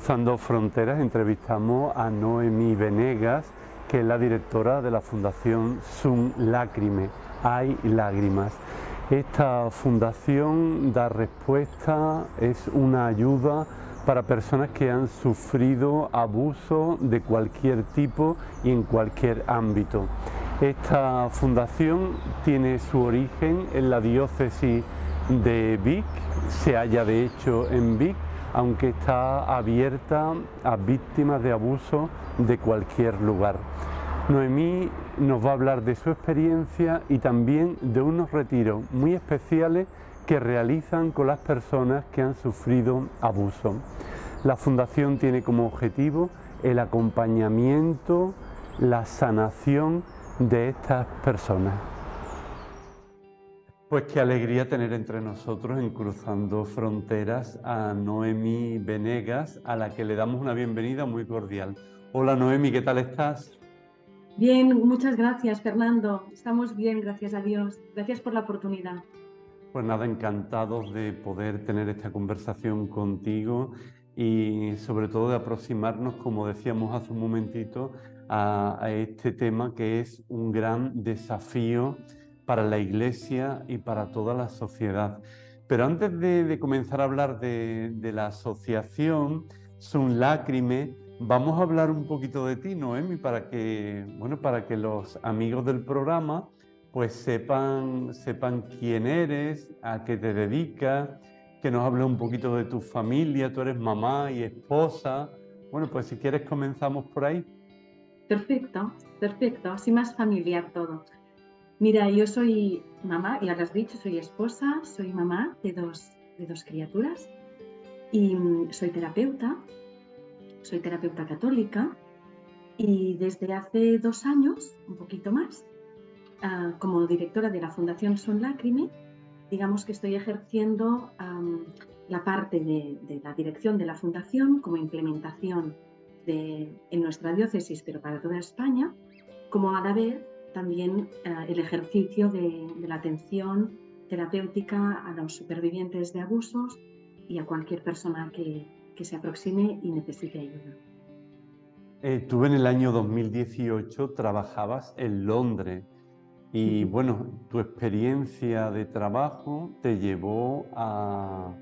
Cruzando Fronteras entrevistamos a Noemí Venegas, que es la directora de la Fundación Sunt Lacrime, Hay Lágrimas. Esta fundación da respuesta, es una ayuda para personas que han sufrido abuso de cualquier tipo y en cualquier ámbito. Esta fundación tiene su origen en la diócesis de Vic, se halla de hecho en Vic, aunque está abierta a víctimas de abuso de cualquier lugar. Noemí nos va a hablar de su experiencia y también de unos retiros muy especiales que realizan con las personas que han sufrido abuso. La Fundación tiene como objetivo el acompañamiento, la sanación de estas personas. Pues qué alegría tener entre nosotros en Cruzando Fronteras a Noemí Venegas, a la que le damos una bienvenida muy cordial. Hola Noemí, ¿qué tal estás? Bien, muchas gracias Fernando. Estamos bien, gracias a Dios. Gracias por la oportunidad. Pues nada, encantados de poder tener esta conversación contigo y sobre todo de aproximarnos, como decíamos hace un momentito, a este tema que es un gran desafío para la Iglesia y para toda la sociedad. Pero antes de comenzar a hablar de la asociación Sunt Lacrime, vamos a hablar un poquito de ti, Noemí, para que los amigos del programa pues sepan quién eres, a qué te dedicas, que nos hables un poquito de tu familia. Tú eres mamá y esposa. Bueno, pues si quieres comenzamos por ahí. Perfecto, perfecto, así más familiar todo. Mira, yo soy mamá, ya lo has dicho, soy esposa, soy mamá de dos criaturas y soy terapeuta católica y desde hace 2 años, un poquito más, como directora de la Fundación Sunt Lacrime, digamos que estoy ejerciendo la parte de la dirección de la Fundación como implementación en nuestra diócesis, pero para toda España, como a la vez también el ejercicio de la atención terapéutica a los supervivientes de abusos y a cualquier persona que se aproxime y necesite ayuda. Tú en el año 2018 trabajabas en Londres y bueno, tu experiencia de trabajo te llevó a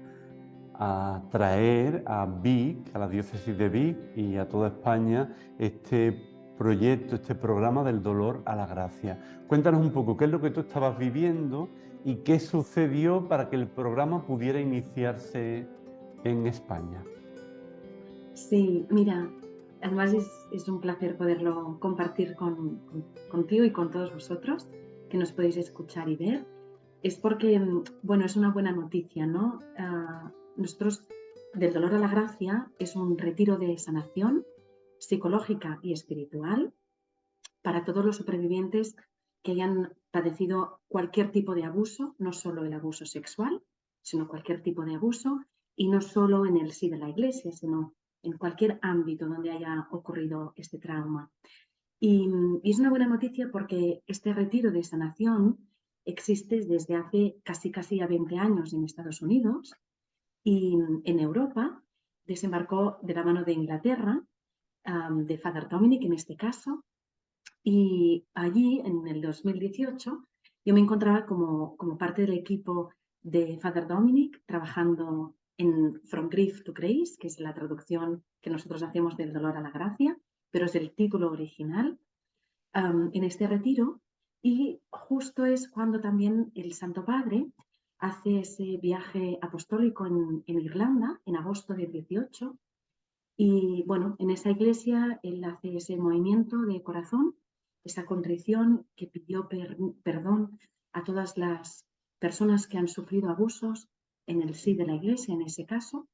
traer a Vic, a la diócesis de Vic y a toda España este proyecto, este programa del dolor a la gracia. Cuéntanos un poco qué es lo que tú estabas viviendo y qué sucedió para que el programa pudiera iniciarse en España. Sí, mira, además es un placer poderlo compartir contigo y con todos vosotros que nos podéis escuchar y ver. Es porque, bueno, es una buena noticia, ¿no? Nosotros, del dolor a la gracia, es un retiro de sanación psicológica y espiritual para todos los supervivientes que hayan padecido cualquier tipo de abuso, no solo el abuso sexual, sino cualquier tipo de abuso, y no solo en el sí de la Iglesia, sino en cualquier ámbito donde haya ocurrido este trauma. Y es una buena noticia porque este retiro de sanación existe desde hace casi a 20 años en Estados Unidos y en Europa desembarcó de la mano de Inglaterra, de Father Dominic en este caso, y allí en el 2018 yo me encontraba como parte del equipo de Father Dominic trabajando en From Grief to Grace, que es la traducción que nosotros hacemos del dolor a la gracia, pero es el título original, en este retiro. Y justo es cuando también el Santo Padre hace ese viaje apostólico en Irlanda, en agosto del 18. Y bueno, en esa iglesia él hace ese movimiento de corazón, esa contrición que pidió perdón a todas las personas que han sufrido abusos en el sí de la iglesia, en ese caso.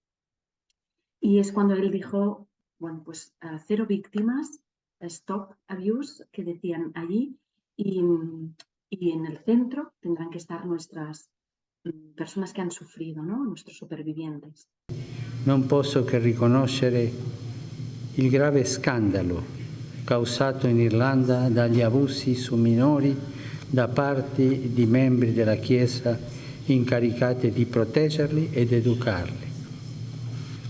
Y es cuando él dijo, bueno, pues 0 víctimas, stop abuse, que decían allí, y en el centro tendrán que estar nuestras personas che hanno sofferto, no? Nuestros supervivientes. Non posso che riconoscere il grave scandalo causato in Irlanda dagli abusi su minori da parte di membri della Chiesa incaricati di proteggerli ed educarli.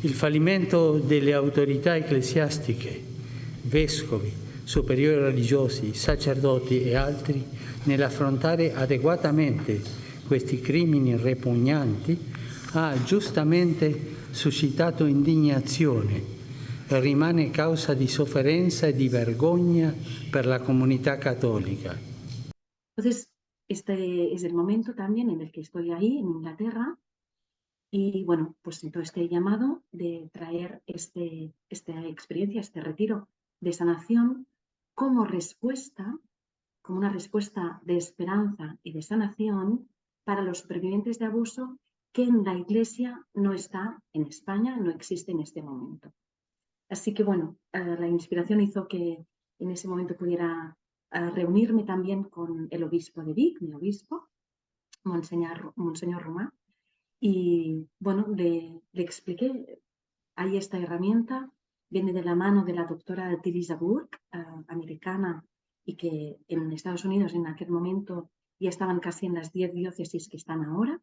Il fallimento delle autorità ecclesiastiche, vescovi, superiori religiosi, sacerdoti e altri nell'affrontare adeguatamente questi crimini repugnanti ha giustamente suscitato indignazione e rimane causa di sofferenza e di vergogna per la comunità cattolica. Entonces, este es el momento también en el que estoy ahí, en Inglaterra, y bueno, pues siento este llamado de traer esta experiencia, este retiro de sanación como respuesta, como una respuesta de esperanza y de sanación para los supervivientes de abuso que en la Iglesia no está en España, no existe en este momento. Así que bueno, la inspiración hizo que en ese momento pudiera reunirme también con el obispo de Vic, mi obispo, Monseñor Romà, y bueno, le expliqué, hay esta herramienta, viene de la mano de la doctora Teresa Burke, americana, y que en Estados Unidos en aquel momento ya estaban casi en las 10 diócesis que están ahora,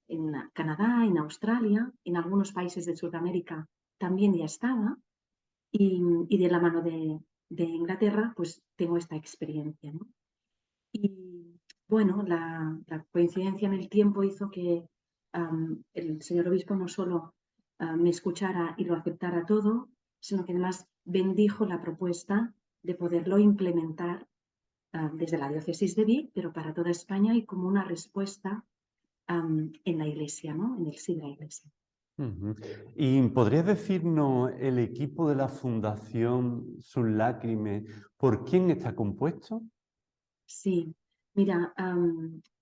en Canadá, en Australia, en algunos países de Sudamérica también ya estaba, y de la mano de Inglaterra pues tengo esta experiencia, ¿no? Y bueno, la coincidencia en el tiempo hizo que el señor obispo no solo me escuchara y lo aceptara todo, sino que además bendijo la propuesta de poderlo implementar desde la diócesis de Vic, pero para toda España y como una respuesta en la Iglesia, ¿no? En el sí de la Iglesia. Ujú. ¿Y podrías decirnos el equipo de la Fundación Sus Lágrimas, por quién está compuesto? Sí, mira,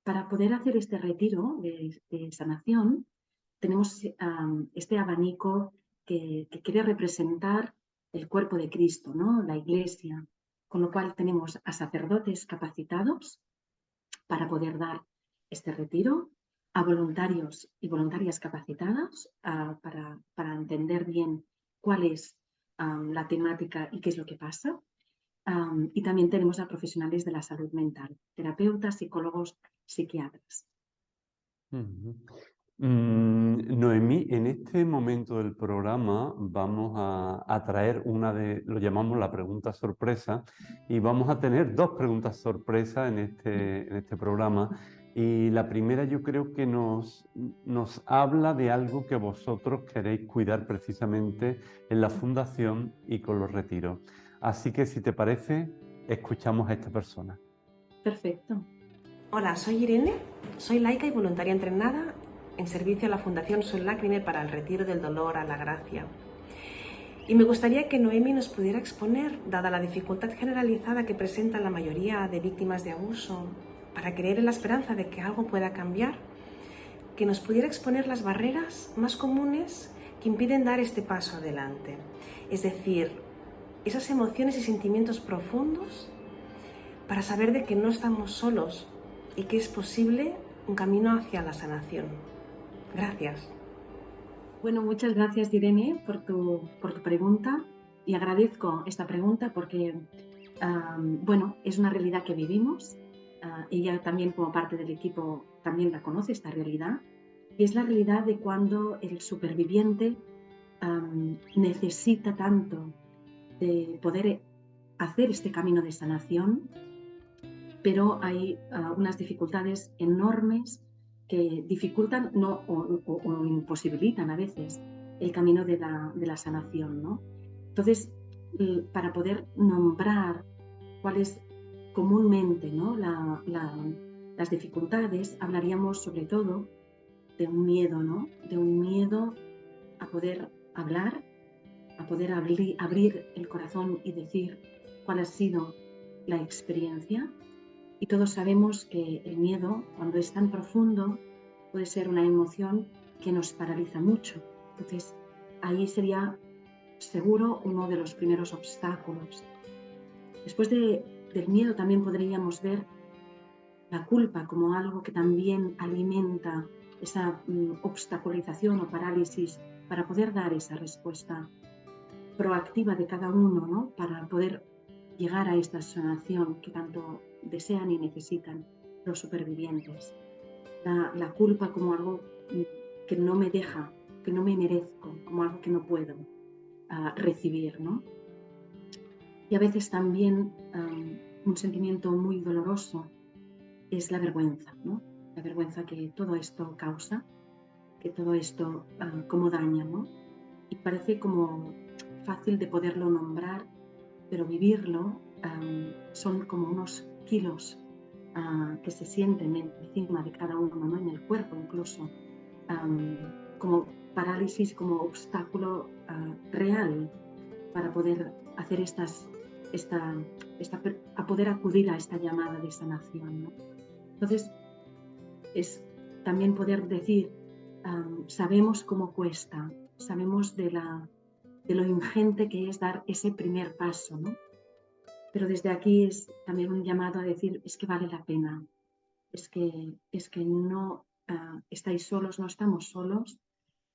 para poder hacer este retiro de sanación, tenemos este abanico que quiere representar el cuerpo de Cristo, ¿no? La Iglesia, con lo cual tenemos a sacerdotes capacitados para poder dar este retiro, a voluntarios y voluntarias capacitadas para entender bien cuál es la temática y qué es lo que pasa. Y también tenemos a profesionales de la salud mental, terapeutas, psicólogos, psiquiatras. Noemí, en este momento del programa vamos a traer lo llamamos la pregunta sorpresa, y vamos a tener dos preguntas sorpresa en este programa. Y la primera yo creo que nos habla de algo que vosotros queréis cuidar precisamente en la Fundación y con los retiros. Así que si te parece, escuchamos a esta persona. Perfecto. Hola, soy Irene, soy laica y voluntaria entrenada en servicio a la Fundación Sus Lágrimas para el retiro del dolor a la gracia. Y me gustaría que Noemí nos pudiera exponer, dada la dificultad generalizada que presenta la mayoría de víctimas de abuso, para creer en la esperanza de que algo pueda cambiar, que nos pudiera exponer las barreras más comunes que impiden dar este paso adelante. Es decir, esas emociones y sentimientos profundos para saber de que no estamos solos y que es posible un camino hacia la sanación. Gracias. Bueno, muchas gracias, Irene, por tu pregunta, y agradezco esta pregunta porque, bueno, es una realidad que vivimos. Ella también, como parte del equipo, también la conoce, esta realidad, y es la realidad de cuando el superviviente necesita tanto de poder hacer este camino de sanación, pero hay unas dificultades enormes que dificultan o imposibilitan a veces el camino de la sanación, ¿no? Entonces, para poder nombrar cuáles comúnmente, ¿no? las dificultades, hablaríamos sobre todo de un miedo, ¿no? De un miedo a poder hablar, a poder abrir el corazón y decir cuál ha sido la experiencia. Y todos sabemos que el miedo, cuando es tan profundo, puede ser una emoción que nos paraliza mucho. Entonces, ahí sería seguro uno de los primeros obstáculos. Después del miedo también podríamos ver la culpa como algo que también alimenta esa obstaculización o parálisis para poder dar esa respuesta proactiva de cada uno, ¿no? Para poder llegar a esta sanación que tanto desean y necesitan los supervivientes. La culpa como algo que no me deja que no me merezco, como algo que no puedo recibir, ¿no? Y a veces también un sentimiento muy doloroso es la vergüenza, ¿no? La vergüenza que todo esto causa, que todo esto como daña, ¿no? Y parece como fácil de poderlo nombrar, pero vivirlo son como unos kilos que se sienten encima de cada uno, ¿no? En el cuerpo incluso, como parálisis, como obstáculo real para poder hacer a poder acudir a esta llamada de sanación, ¿no? Entonces, es también poder decir, sabemos cómo cuesta, sabemos de lo ingente que es dar ese primer paso, ¿no? Pero desde aquí es también un llamado a decir, es que vale la pena, es que no estáis solos, no estamos solos,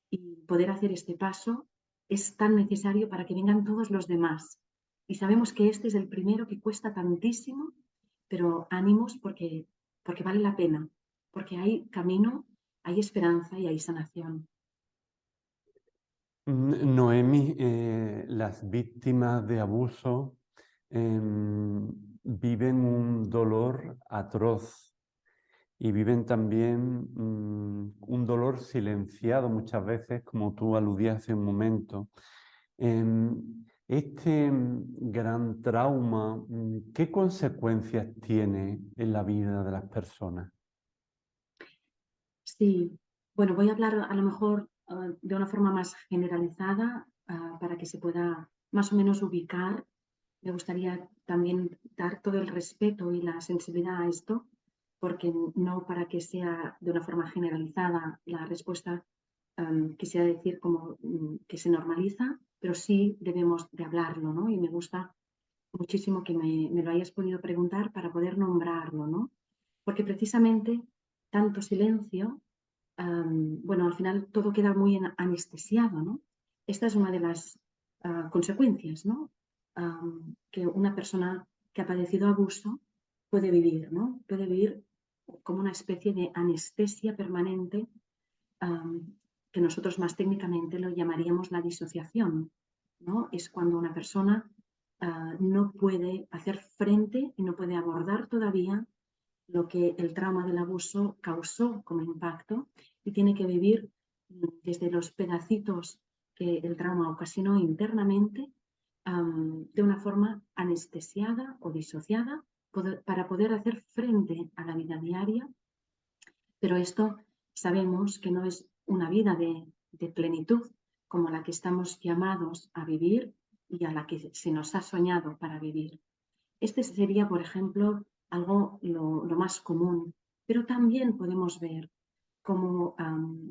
y poder hacer este paso es tan necesario para que vengan todos los demás. Y sabemos que este es el primero que cuesta tantísimo, pero ánimos porque vale la pena, porque hay camino, hay esperanza y hay sanación. Noemi, las víctimas de abuso viven un dolor atroz y viven también un dolor silenciado muchas veces, como tú aludías hace un momento. Este gran trauma, ¿qué consecuencias tiene en la vida de las personas? Sí, bueno, voy a hablar a lo mejor de una forma más generalizada para que se pueda más o menos ubicar. Me gustaría también dar todo el respeto y la sensibilidad a esto, porque no para que sea de una forma generalizada la respuesta, quisiera decir como que se normaliza, pero sí debemos de hablarlo, ¿no? Y me gusta muchísimo que me lo hayas podido preguntar para poder nombrarlo, ¿no? Porque precisamente tanto silencio, bueno, al final todo queda muy anestesiado, ¿no? Esta es una de las consecuencias, ¿no? Que una persona que ha padecido abuso puede vivir, ¿no? Puede vivir como una especie de anestesia permanente, que nosotros más técnicamente lo llamaríamos la disociación, ¿no? Es cuando una persona no puede hacer frente y no puede abordar todavía lo que el trauma del abuso causó como impacto y tiene que vivir desde los pedacitos que el trauma ocasionó internamente de una forma anestesiada o disociada para poder hacer frente a la vida diaria. Pero esto sabemos que no es una vida de plenitud como la que estamos llamados a vivir y a la que se nos ha soñado para vivir. Este sería, por ejemplo, algo lo más común, pero también podemos ver cómo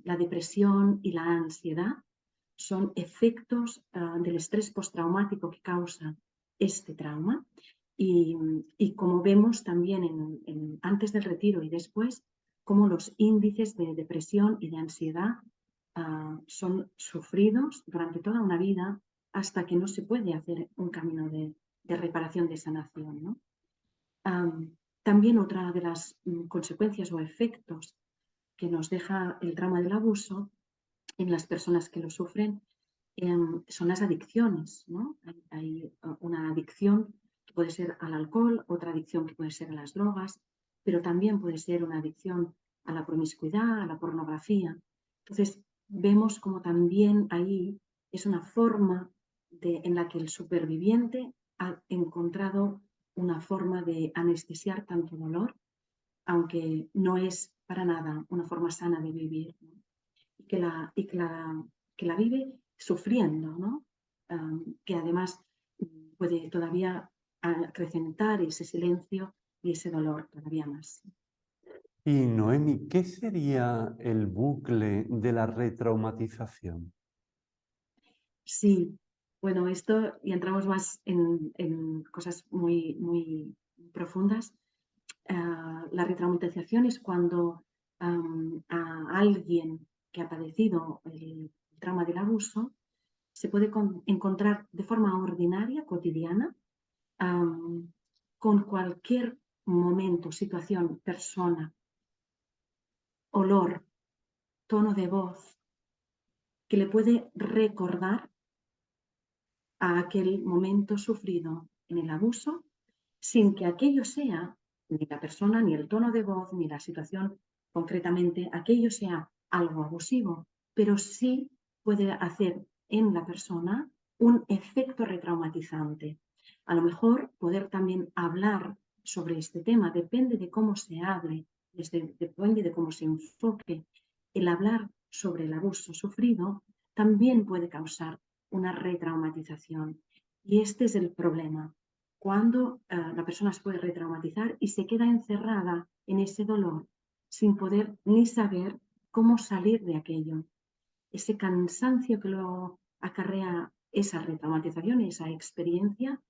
la depresión y la ansiedad son efectos del estrés postraumático que causa este trauma. Y como vemos también antes del retiro y después, cómo los índices de depresión y de ansiedad son sufridos durante toda una vida hasta que no se puede hacer un camino de reparación, de sanación, ¿no? También otra de las consecuencias o efectos que nos deja el trauma del abuso en las personas que lo sufren son las adicciones, ¿no? Hay una adicción que puede ser al alcohol, otra adicción que puede ser a las drogas, pero también puede ser una adicción a la promiscuidad, a la pornografía. Entonces, vemos como también ahí es una forma en la que el superviviente ha encontrado una forma de anestesiar tanto dolor, aunque no es para nada una forma sana de vivir, ¿no? Que la vive sufriendo, ¿no? Que además puede todavía acrecentar ese silencio y ese dolor todavía más. Y Noemi, ¿qué sería el bucle de la retraumatización? Sí, bueno, esto y entramos más en cosas muy, muy profundas. La retraumatización es cuando a alguien que ha padecido el trauma del abuso se puede encontrar de forma ordinaria, cotidiana, con cualquier momento, situación, persona, olor, tono de voz, que le puede recordar a aquel momento sufrido en el abuso, sin que aquello sea, ni la persona, ni el tono de voz, ni la situación concretamente, aquello sea algo abusivo, pero sí puede hacer en la persona un efecto retraumatizante. A lo mejor poder también hablar sobre este tema, depende de cómo se hable, depende de cómo se enfoque. El hablar sobre el abuso sufrido también puede causar una retraumatización. Y este es el problema. Cuando la persona se puede retraumatizar y se queda encerrada en ese dolor sin poder ni saber cómo salir de aquello. Ese cansancio que lo acarrea esa retraumatización, esa experiencia,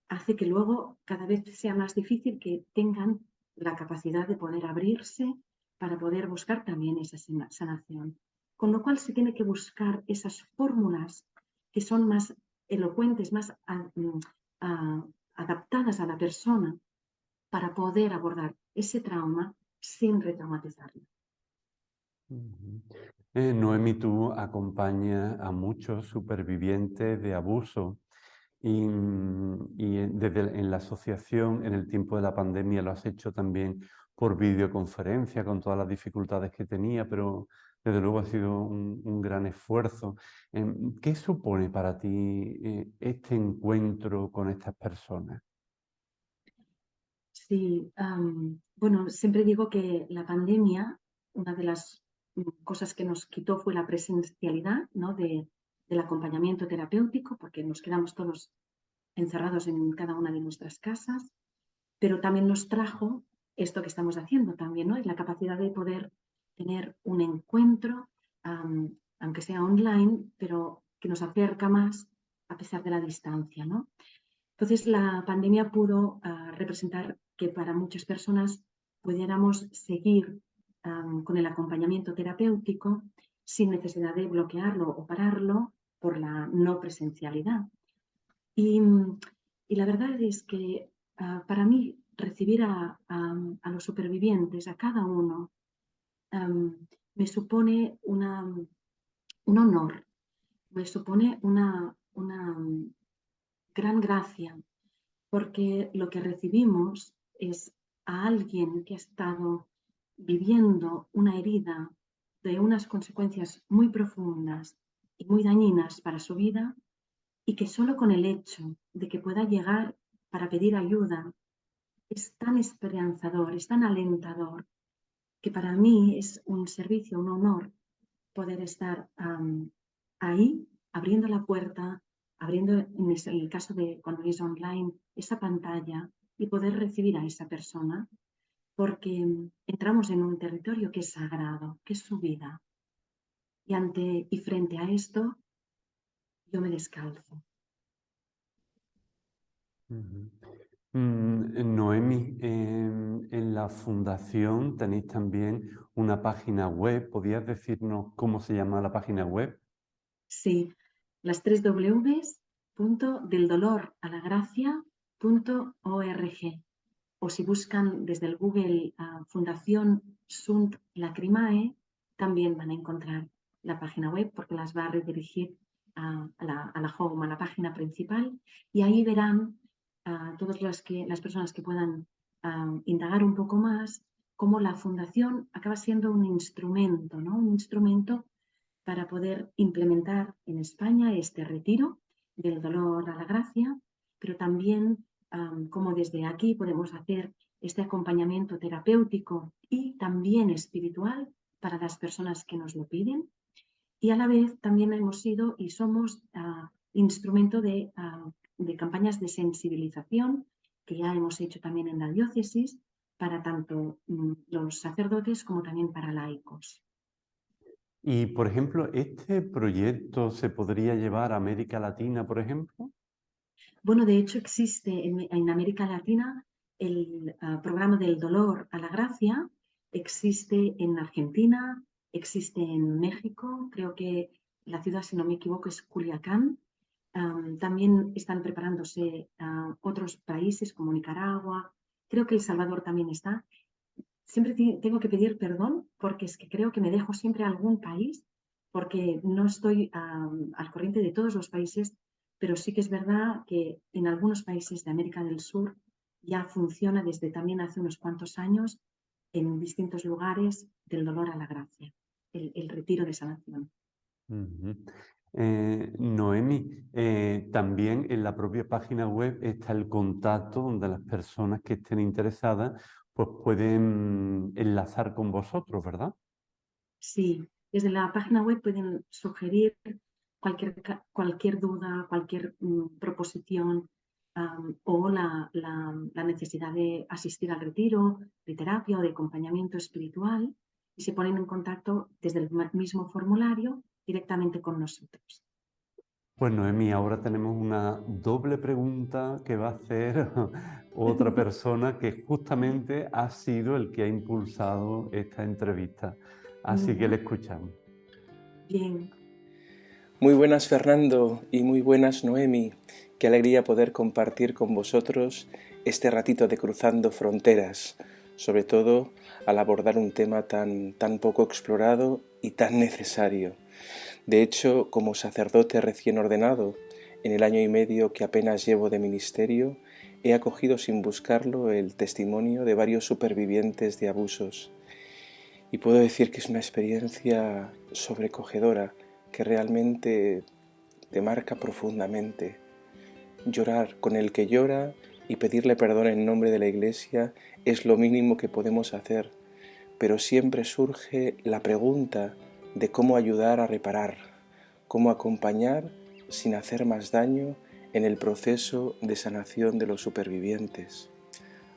hace que luego cada vez sea más difícil que tengan la capacidad de poder abrirse para poder buscar también esa sanación. Con lo cual se tiene que buscar esas fórmulas que son más elocuentes, más adaptadas a la persona para poder abordar ese trauma sin retraumatizarlo. Noemi, tú acompañas a muchos supervivientes de abuso y desde en la asociación, en el tiempo de la pandemia, lo has hecho también por videoconferencia, con todas las dificultades que tenía, pero desde luego ha sido un gran esfuerzo. ¿Qué supone para ti este encuentro con estas personas? Sí, bueno, siempre digo que la pandemia, una de las cosas que nos quitó fue la presencialidad, ¿no? Del acompañamiento terapéutico, porque nos quedamos todos encerrados en cada una de nuestras casas, pero también nos trajo esto que estamos haciendo también, ¿no? Es la capacidad de poder tener un encuentro, aunque sea online, pero que nos acerca más a pesar de la distancia, ¿no? Entonces, la pandemia pudo representar que para muchas personas pudiéramos seguir con el acompañamiento terapéutico sin necesidad de bloquearlo o pararlo por la no presencialidad. Y, y la verdad es que para mí recibir a los supervivientes, a cada uno, me supone un honor, me supone una gran gracia, porque lo que recibimos es a alguien que ha estado viviendo una herida de unas consecuencias muy profundas y muy dañinas para su vida, y que solo con el hecho de que pueda llegar para pedir ayuda es tan esperanzador, es tan alentador, que para mí es un servicio, un honor poder estar ahí, abriendo la puerta, abriendo, en el caso de cuando es online, esa pantalla y poder recibir a esa persona, porque entramos en un territorio que es sagrado, que es su vida. Y frente a esto, yo me descalzo. Noemi, en la fundación tenéis también una página web. ¿Podrías decirnos cómo se llama la página web? Sí, las 3 www.deldoloralagracia.org, o si buscan desde el Google Fundación Sunt Lacrimae, también van a encontrar la página web, porque las va a redirigir a la home, a la página principal, y ahí verán todas las personas que puedan indagar un poco más cómo la fundación acaba siendo un instrumento, ¿no? Un instrumento para poder implementar en España este retiro del dolor a la gracia, pero también cómo desde aquí podemos hacer este acompañamiento terapéutico y también espiritual para las personas que nos lo piden. Y a la vez también hemos sido y somos instrumento de campañas de sensibilización que ya hemos hecho también en la diócesis para tanto los sacerdotes como también para laicos. Y, por ejemplo, ¿este proyecto se podría llevar a América Latina, por ejemplo? Bueno, de hecho existe en América Latina el programa del dolor a la gracia, existe en Argentina, existe en México, creo que la ciudad, si no me equivoco, es Culiacán. También están preparándose otros países como Nicaragua, creo que El Salvador también está. Siempre tengo que pedir perdón porque es que creo que me dejo siempre algún país, porque no estoy al corriente de todos los países, pero sí que es verdad que en algunos países de América del Sur ya funciona desde también hace unos cuantos años en distintos lugares del dolor a la gracia, el retiro de sanación. Ujú. Noemi, también en la propia página web está el contacto donde las personas que estén interesadas pues pueden enlazar con vosotros, ¿verdad? Sí, desde la página web pueden sugerir cualquier duda, cualquier proposición o la necesidad de asistir al retiro, de terapia o de acompañamiento espiritual y se ponen en contacto desde el mismo formulario directamente con nosotros. Pues Noemi, ahora tenemos una doble pregunta que va a hacer otra persona que justamente ha sido el que ha impulsado esta entrevista. Así que le escuchamos. Bien. Muy buenas Fernando y muy buenas Noemi. Qué alegría poder compartir con vosotros este ratito de Cruzando Fronteras, sobre todo al abordar un tema tan poco explorado y tan necesario. De hecho, como sacerdote recién ordenado, en el año y medio que apenas llevo de ministerio, he acogido sin buscarlo el testimonio de varios supervivientes de abusos. Y puedo decir que es una experiencia sobrecogedora que realmente te marca profundamente. Llorar con el que llora y pedirle perdón en nombre de la Iglesia es lo mínimo que podemos hacer, pero siempre surge la pregunta de cómo ayudar a reparar, cómo acompañar sin hacer más daño en el proceso de sanación de los supervivientes.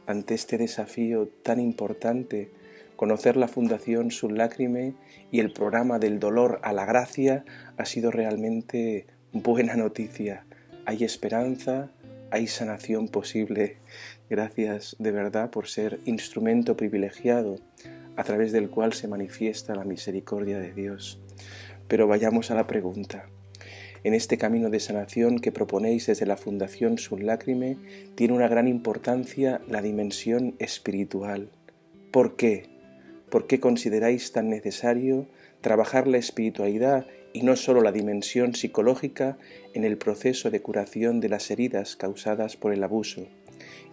Ante este desafío tan importante, conocer la Fundación Sun Lacrymae y el programa del dolor a la gracia ha sido realmente buena noticia. Hay esperanza, hay sanación posible. Gracias de verdad por ser instrumento privilegiado a través del cual se manifiesta la misericordia de Dios. Pero vayamos a la pregunta. En este camino de sanación que proponéis desde la Fundación Sun Lacrymae tiene una gran importancia la dimensión espiritual. ¿Por qué? ¿Por qué consideráis tan necesario trabajar la espiritualidad y no solo la dimensión psicológica en el proceso de curación de las heridas causadas por el abuso?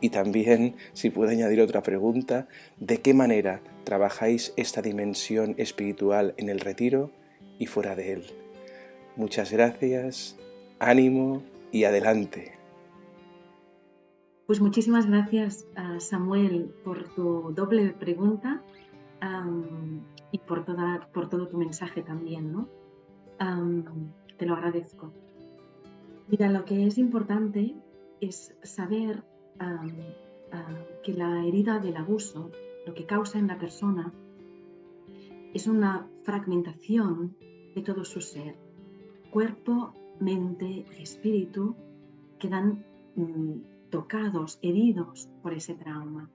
Y también, si puedo añadir otra pregunta, ¿de qué manera trabajáis esta dimensión espiritual en el retiro y fuera de él? Muchas gracias, ánimo y adelante. Pues muchísimas gracias, Samuel, por tu doble pregunta y por todo tu mensaje también, ¿no? Te lo agradezco. Mira, lo que es importante es saber que la herida del abuso, lo que causa en la persona, es una fragmentación de todo su ser. Cuerpo, mente y espíritu quedan tocados, heridos por ese trauma.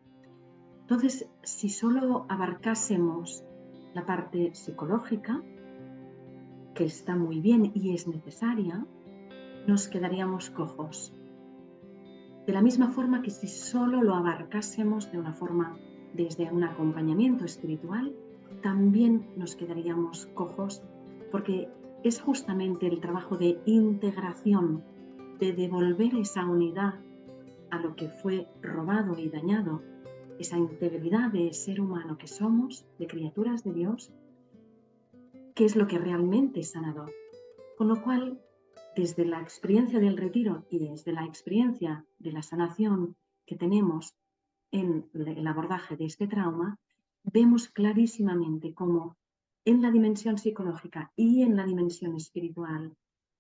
Entonces, si solo abarcásemos la parte psicológica, que está muy bien y es necesaria, nos quedaríamos cojos. De la misma forma que si solo lo abarcásemos de una forma desde un acompañamiento espiritual, también nos quedaríamos cojos, porque es justamente el trabajo de integración, de devolver esa unidad a lo que fue robado y dañado, esa integridad de ser humano que somos, de criaturas de Dios, que es lo que realmente es sanador. Con lo cual, desde la experiencia del retiro y desde la experiencia de la sanación que tenemos en el abordaje de este trauma, vemos clarísimamente cómo en la dimensión psicológica y en la dimensión espiritual,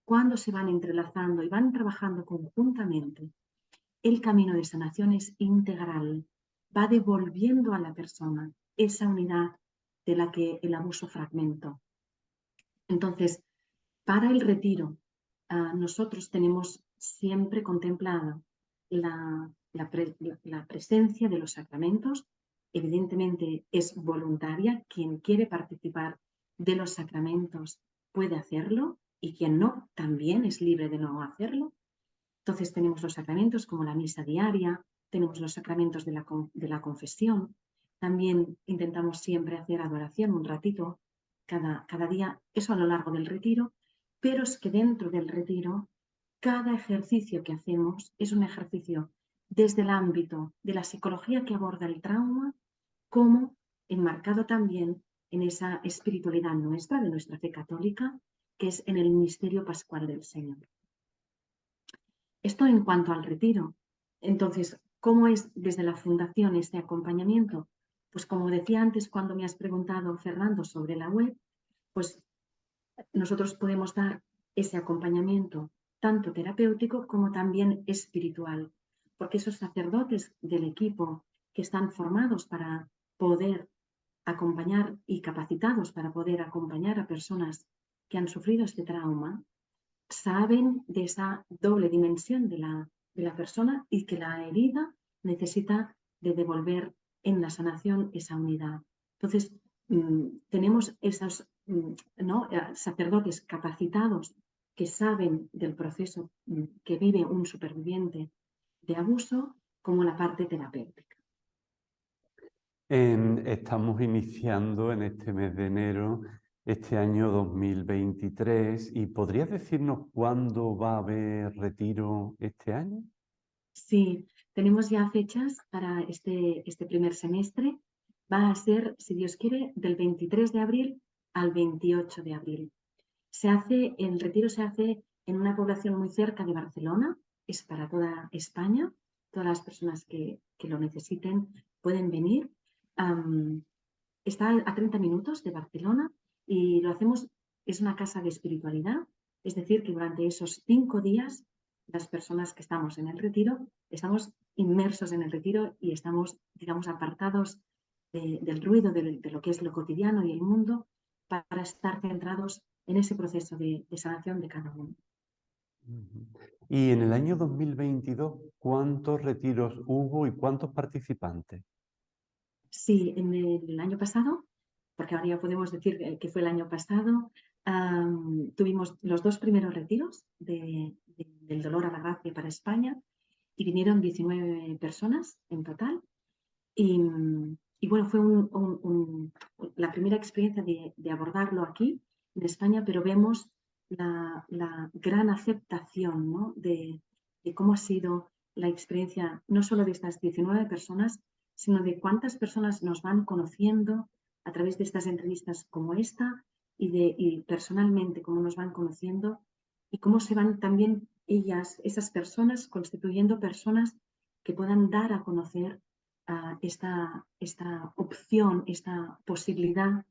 cuando se van entrelazando y van trabajando conjuntamente, el camino de sanación es integral, va devolviendo a la persona esa unidad de la que el abuso fragmentó. Entonces, para el retiro, nosotros tenemos siempre contemplada la presencia de los sacramentos. Evidentemente es voluntaria. Quien quiere participar de los sacramentos puede hacerlo y quien no, también es libre de no hacerlo. Entonces tenemos los sacramentos como la misa diaria, tenemos los sacramentos de la confesión. También intentamos siempre hacer adoración un ratito cada día, eso a lo largo del retiro, pero es que dentro del retiro, cada ejercicio que hacemos es un ejercicio desde el ámbito de la psicología que aborda el trauma, como enmarcado también en esa espiritualidad nuestra, de nuestra fe católica, que es en el misterio pascual del Señor. Esto en cuanto al retiro. Entonces, ¿cómo es desde la Fundación este acompañamiento? Pues como decía antes cuando me has preguntado, Fernando, sobre la web, pues nosotros podemos dar ese acompañamiento tanto terapéutico como también espiritual, porque esos sacerdotes del equipo que están formados para poder acompañar y capacitados para poder acompañar a personas que han sufrido este trauma, saben de esa doble dimensión de la persona y que la herida necesita de devolver en la sanación esa unidad. Entonces, tenemos esos sacerdotes capacitados que saben del proceso que vive un superviviente de abuso como la parte terapéutica. Estamos iniciando en este mes de enero este año 2023 y ¿podrías decirnos cuándo va a haber retiro este año? Sí, tenemos ya fechas para este primer semestre. Va a ser, si Dios quiere, del 23 de abril al 28 de abril. El retiro se hace en una población muy cerca de Barcelona, es para toda España, todas las personas que lo necesiten pueden venir. Está a 30 minutos de Barcelona y lo hacemos, es una casa de espiritualidad, es decir, que durante esos 5 días las personas que estamos en el retiro, estamos inmersos en el retiro y estamos, digamos, apartados del ruido de lo que es lo cotidiano y el mundo para estar centrados en ese proceso de sanación de cada uno. Y en el año 2022, ¿cuántos retiros hubo y cuántos participantes? Sí, en el año pasado, porque ahora ya podemos decir que fue el año pasado, tuvimos los 2 primeros retiros del dolor a la gracia para España y vinieron 19 personas en total. Y bueno, fue la primera experiencia de abordarlo aquí en España, pero vemos la gran aceptación, ¿no? de cómo ha sido la experiencia no solo de estas 19 personas, sino de cuántas personas nos van conociendo a través de estas entrevistas como esta y personalmente cómo nos van conociendo y cómo se van también esas personas, constituyendo personas que puedan dar a conocer esta opción, esta posibilidad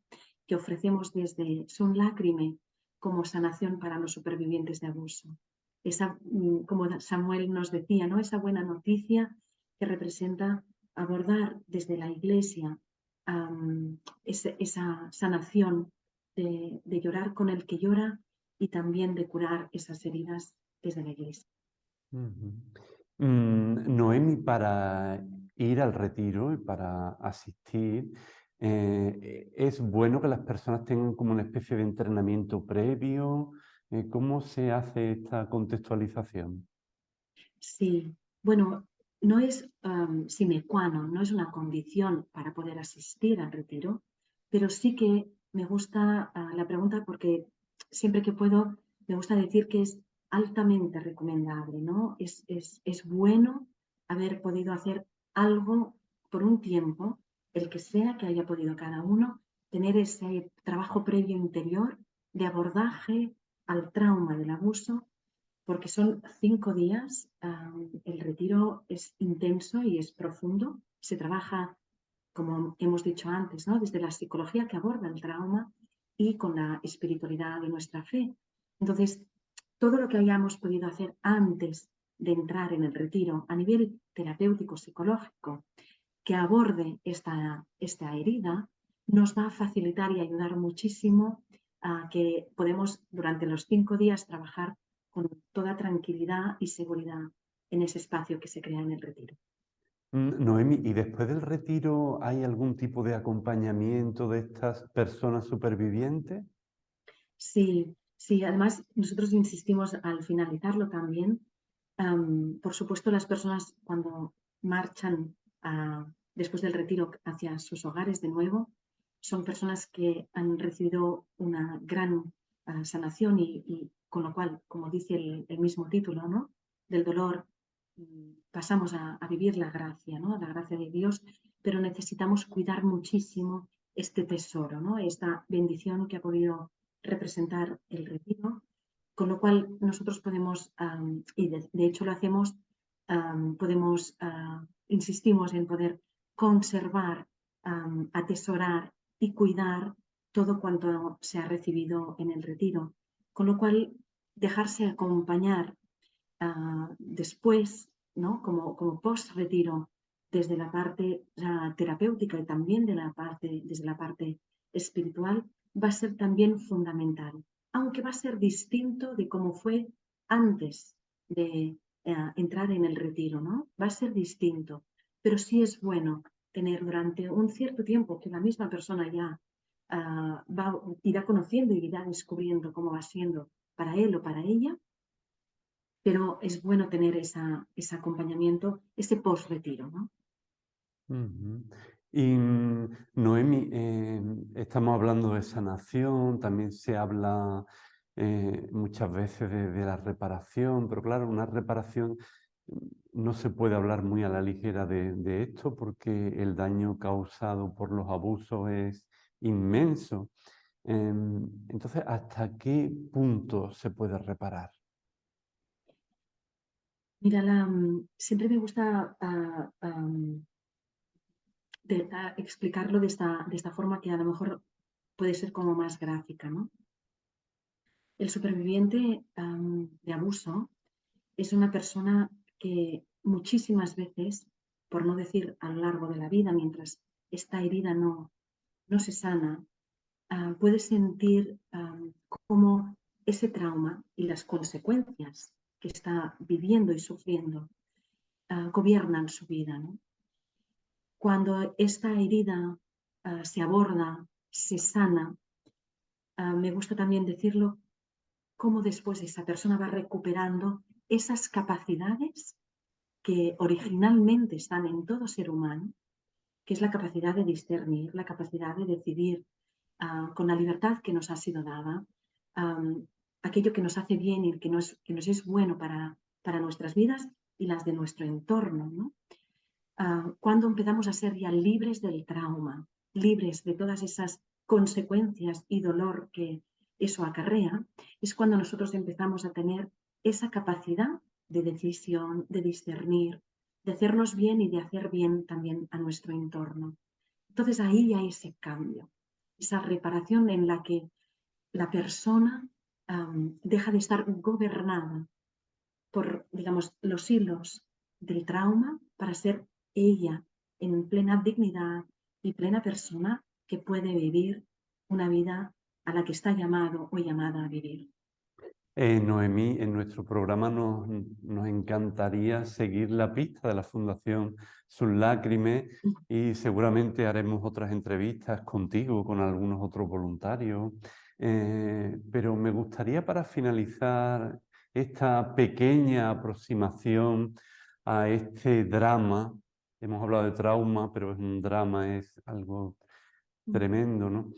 que ofrecemos desde Sun Lágrime como sanación para los supervivientes de abuso. Como Samuel nos decía, ¿no? Esa buena noticia que representa abordar desde la Iglesia esa sanación de llorar con el que llora y también de curar esas heridas desde la Iglesia. Noemi, para ir al retiro y para asistir, ¿es bueno que las personas tengan como una especie de entrenamiento previo? ¿Cómo se hace esta contextualización? Sí, bueno, no es sine qua non, no es una condición para poder asistir al retiro, pero sí que me gusta la pregunta porque siempre que puedo me gusta decir que es altamente recomendable, ¿no? Es bueno haber podido hacer algo por un tiempo, el que sea que haya podido cada uno, tener ese trabajo previo interior de abordaje al trauma del abuso porque son 5 días, el retiro es intenso y es profundo, se trabaja, como hemos dicho antes, ¿no? Desde la psicología que aborda el trauma y con la espiritualidad de nuestra fe. Entonces, todo lo que hayamos podido hacer antes de entrar en el retiro a nivel terapéutico, psicológico, que aborde esta herida, nos va a facilitar y ayudar muchísimo a que podemos durante los 5 días trabajar con toda tranquilidad y seguridad en ese espacio que se crea en el retiro. Noemi, ¿y después del retiro hay algún tipo de acompañamiento de estas personas supervivientes? Sí, sí, además nosotros insistimos al finalizarlo también. Por supuesto, las personas cuando marchan después del retiro hacia sus hogares de nuevo, son personas que han recibido una gran sanación y con lo cual, como dice el mismo título, ¿no? Del dolor pasamos a vivir la gracia, ¿no? La gracia de Dios, pero necesitamos cuidar muchísimo este tesoro, ¿no? Esta bendición que ha podido representar el retiro, con lo cual nosotros podemos, y de hecho lo hacemos, podemos, insistimos en poder conservar, atesorar y cuidar todo cuanto se ha recibido en el retiro, con lo cual dejarse acompañar después, ¿no? como post-retiro, desde la parte terapéutica y también desde la parte espiritual, va a ser también fundamental, aunque va a ser distinto de cómo fue antes de entrar en el retiro, ¿no? Va a ser distinto, pero sí es bueno tener durante un cierto tiempo que la misma persona ya irá conociendo y irá descubriendo cómo va siendo para él o para ella, pero es bueno tener ese acompañamiento, ese post-retiro, ¿no? Ujú. Y Noemi, estamos hablando de sanación, también se habla muchas veces de la reparación, pero claro, una reparación no se puede hablar muy a la ligera de esto porque el daño causado por los abusos es inmenso. Entonces, ¿hasta qué punto se puede reparar? Mira, siempre me gusta explicarlo de esta forma que a lo mejor puede ser como más gráfica, ¿no? El superviviente de abuso es una persona que muchísimas veces, por no decir a lo largo de la vida, mientras esta herida no se sana, puede sentir cómo ese trauma y las consecuencias que está viviendo y sufriendo gobiernan su vida, ¿no? Cuando esta herida se aborda, se sana, me gusta también decirlo, cómo después esa persona va recuperando esas capacidades que originalmente están en todo ser humano, que es la capacidad de discernir, la capacidad de decidir con la libertad que nos ha sido dada, aquello que nos hace bien y que nos es bueno para nuestras vidas y las de nuestro entorno, ¿no? Cuando empezamos a ser ya libres del trauma, libres de todas esas consecuencias y dolor que eso acarrea, es cuando nosotros empezamos a tener esa capacidad de decisión, de discernir, de hacernos bien y de hacer bien también a nuestro entorno. Entonces ahí hay ese cambio, esa reparación en la que la persona deja de estar gobernada por, digamos, los hilos del trauma para ser ella en plena dignidad y plena persona que puede vivir una vida a la que está llamado o llamada a vivir. Noemí, en nuestro programa nos encantaría seguir la pista de la Fundación Sus Lágrimas y seguramente haremos otras entrevistas contigo, con algunos otros voluntarios. Pero me gustaría, para finalizar esta pequeña aproximación a este drama, hemos hablado de trauma, pero es un drama, es algo tremendo, ¿no?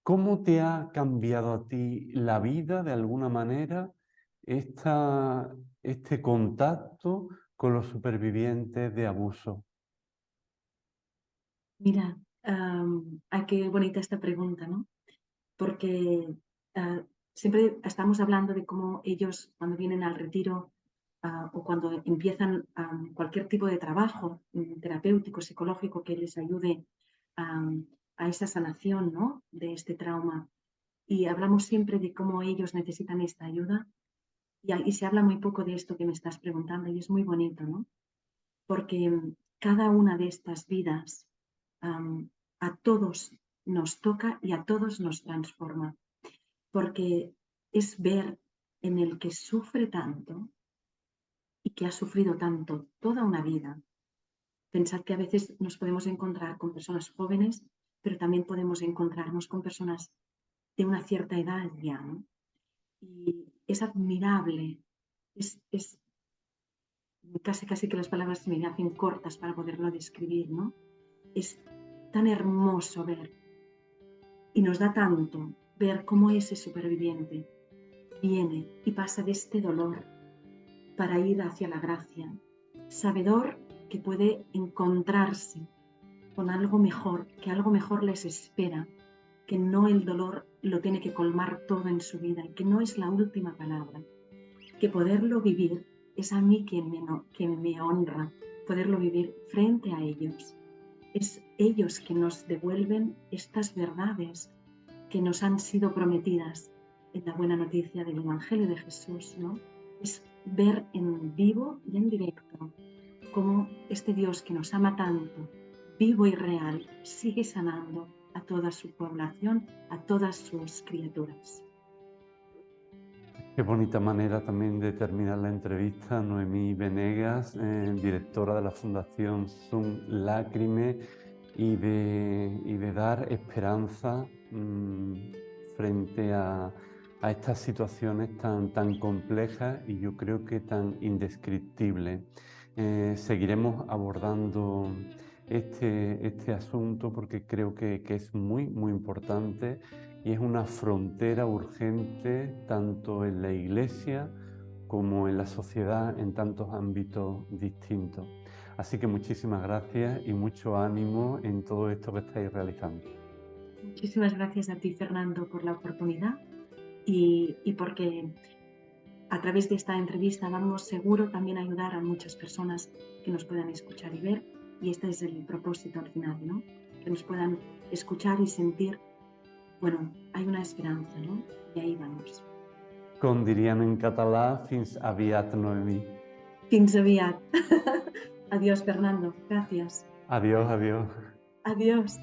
¿Cómo te ha cambiado a ti la vida de alguna manera este contacto con los supervivientes de abuso? Mira, qué bonita esta pregunta, ¿no? Porque siempre estamos hablando de cómo ellos cuando vienen al retiro o cuando empiezan cualquier tipo de trabajo terapéutico, psicológico que les ayude a esa sanación, ¿no? De este trauma. Y hablamos siempre de cómo ellos necesitan esta ayuda y se habla muy poco de esto que me estás preguntando y es muy bonito, ¿no? Porque cada una de estas vidas a todos nos toca y a todos nos transforma, porque es ver en el que sufre tanto y que ha sufrido tanto toda una vida. Pensar que a veces nos podemos encontrar con personas jóvenes, pero también podemos encontrarnos con personas de una cierta edad ya, ¿no? Y es admirable, es casi que las palabras se me hacen cortas para poderlo describir, ¿no? Es tan hermoso ver. Y nos da tanto ver cómo ese superviviente viene y pasa de este dolor para ir hacia la gracia, sabedor que puede encontrarse con algo mejor, que algo mejor les espera, que no el dolor lo tiene que colmar todo en su vida y que no es la última palabra, que poderlo vivir es a mí quien me honra, poderlo vivir frente a ellos. Es ellos que nos devuelven estas verdades que nos han sido prometidas en la buena noticia del Evangelio de Jesús, ¿no? Es ver en vivo y en directo cómo este Dios que nos ama tanto, vivo y real, sigue sanando a toda su población, a todas sus criaturas. Qué bonita manera también de terminar la entrevista. Noemí Venegas, directora de la Fundación Sun Lágrime, y de dar esperanza frente a estas situaciones tan complejas y yo creo que tan indescriptibles. Seguiremos abordando este asunto porque creo que es muy importante y es una frontera urgente tanto en la Iglesia como en la sociedad en tantos ámbitos distintos. Así que muchísimas gracias y mucho ánimo en todo esto que estáis realizando. Muchísimas gracias a ti, Fernando, por la oportunidad y porque a través de esta entrevista vamos seguro también a ayudar a muchas personas que nos puedan escuchar y ver, y este es el propósito al final, ¿no? Que nos puedan escuchar y sentir, bueno, hay una esperanza, ¿no? Y ahí vamos. Com diríem en català, fins aviat, Noemí. Fins aviat. Adiós, Fernando. Gracias. Adiós, adiós. Adiós.